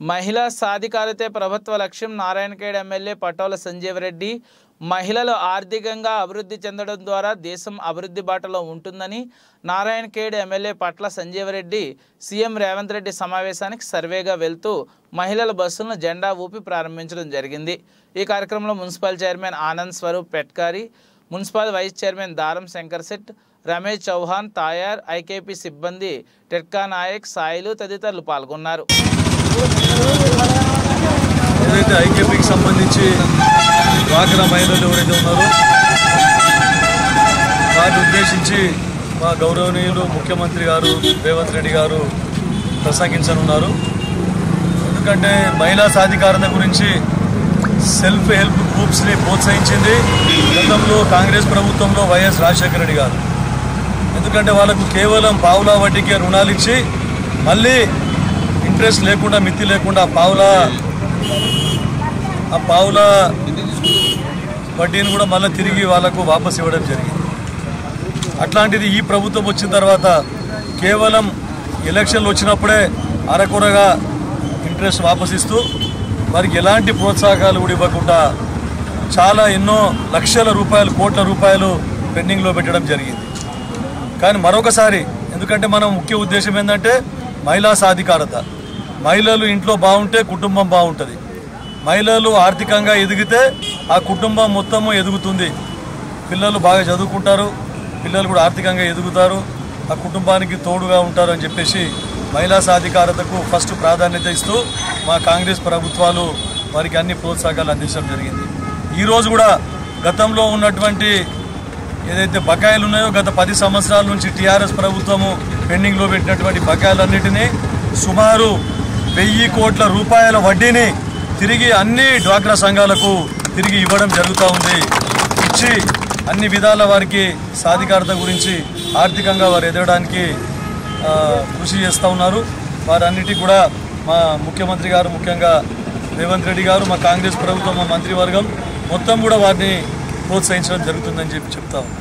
మహిళా సాధికారతే ప్రభుత్వ లక్ష్యం నారాయణఖేడ్ ఎమ్మెల్యే పటోల సంజీవ్ రెడ్డి మహిళలు ఆర్థికంగా అభివృద్ధి చెందడం ద్వారా దేశం అభివృద్ధి బాటలో ఉంటుందని నారాయణఖేడ్ ఎమ్మెల్యే పట్ల సంజీవ్ రెడ్డి సీఎం రేవంత్ రెడ్డి సమావేశానికి సర్వేగా వెళ్తూ మహిళల బస్సులను జెండా ఊపి ప్రారంభించడం జరిగింది। ఈ కార్యక్రమంలో municipal chairman Anand Swaroop Petkari, municipal vice chairman Daram Shankar Seth, Ramesh Chauhan, Tayar, IKP సిబ్బంది టెట్కా నాయక్, సాయిలు తదితరులు పాల్గొన్నారు। ఏదైతే ఐకేపీకి సంబంధించి డ్వాక్రా మహిళలు ఎవరైతే ఉన్నారో వారిని ఉద్దేశించి మా గౌరవనీయులు ముఖ్యమంత్రి గారు రేవంత్ రెడ్డి గారు ప్రసంగించనున్నారు। ఎందుకంటే మహిళా సాధికారత గురించి సెల్ఫ్ హెల్ప్ గ్రూప్స్ని ప్రోత్సహించింది గతంలో కాంగ్రెస్ ప్రభుత్వంలో వైఎస్ రాజశేఖర రెడ్డి గారు। ఎందుకంటే వాళ్ళకు కేవలం పావులా వడ్డీకే రుణాలు ఇచ్చి మళ్ళీ ఇంట్రెస్ట్ లేకుండా మిత్తి లేకుండా ఆ పావుల వడ్డీని కూడా మళ్ళీ తిరిగి వాళ్ళకు వాపసు ఇవ్వడం జరిగింది। అట్లాంటిది ఈ ప్రభుత్వం వచ్చిన తర్వాత కేవలం ఎలక్షన్లు వచ్చినప్పుడే అరకొరగా ఇంట్రెస్ట్ వాపసు ఇస్తూ వారికి ఎలాంటి ప్రోత్సాహకాలు కూడా ఇవ్వకుండా చాలా ఎన్నో లక్షల రూపాయలు, కోట్ల రూపాయలు పెండింగ్లో పెట్టడం జరిగింది। కానీ మరొకసారి ఎందుకంటే మనం ముఖ్య ఉద్దేశం ఏంటంటే మహిళా సాధికారత, మహిళలు ఇంట్లో బాగుంటే కుటుంబం బాగుంటుంది, మహిళలు ఆర్థికంగా ఎదిగితే ఆ కుటుంబం మొత్తము ఎదుగుతుంది, పిల్లలు బాగా చదువుకుంటారు, పిల్లలు కూడా ఆర్థికంగా ఎదుగుతారు, ఆ కుటుంబానికి తోడుగా ఉంటారు అని చెప్పేసి మహిళా సాధికారతకు ఫస్ట్ ప్రాధాన్యత ఇస్తూ మా కాంగ్రెస్ ప్రభుత్వాలు వారికి అన్ని ప్రోత్సాహకాలు అందించడం జరిగింది। ఈరోజు కూడా గతంలో ఉన్నటువంటి ఏదైతే బకాయిలు ఉన్నాయో గత 10 సంవత్సరాల నుంచి టీఆర్ఎస్ ప్రభుత్వము పెండింగ్లో పెట్టినటువంటి బకాయిలన్నిటినీ సుమారు 1000 కోట్ల రూపాయల వడ్డీని తిరిగి అన్ని డ్వాక్రా సంఘాలకు తిరిగి ఇవ్వడం జరుగుతూ ఉంది। ఇచ్చి అన్ని విధాల వారికి సాధికారత గురించి ఆర్థికంగా వారు ఎదగడానికి కృషి చేస్తూ ఉన్నారు। వారన్నిటికీ కూడా మా ముఖ్యమంత్రి గారు, ముఖ్యంగా రేవంత్ రెడ్డి గారు, మా కాంగ్రెస్ ప్రభుత్వం, మా మంత్రివర్గం మొత్తం కూడా వారిని ప్రోత్సహించడం జరుగుతుందని చెప్తా ఉన్నాం।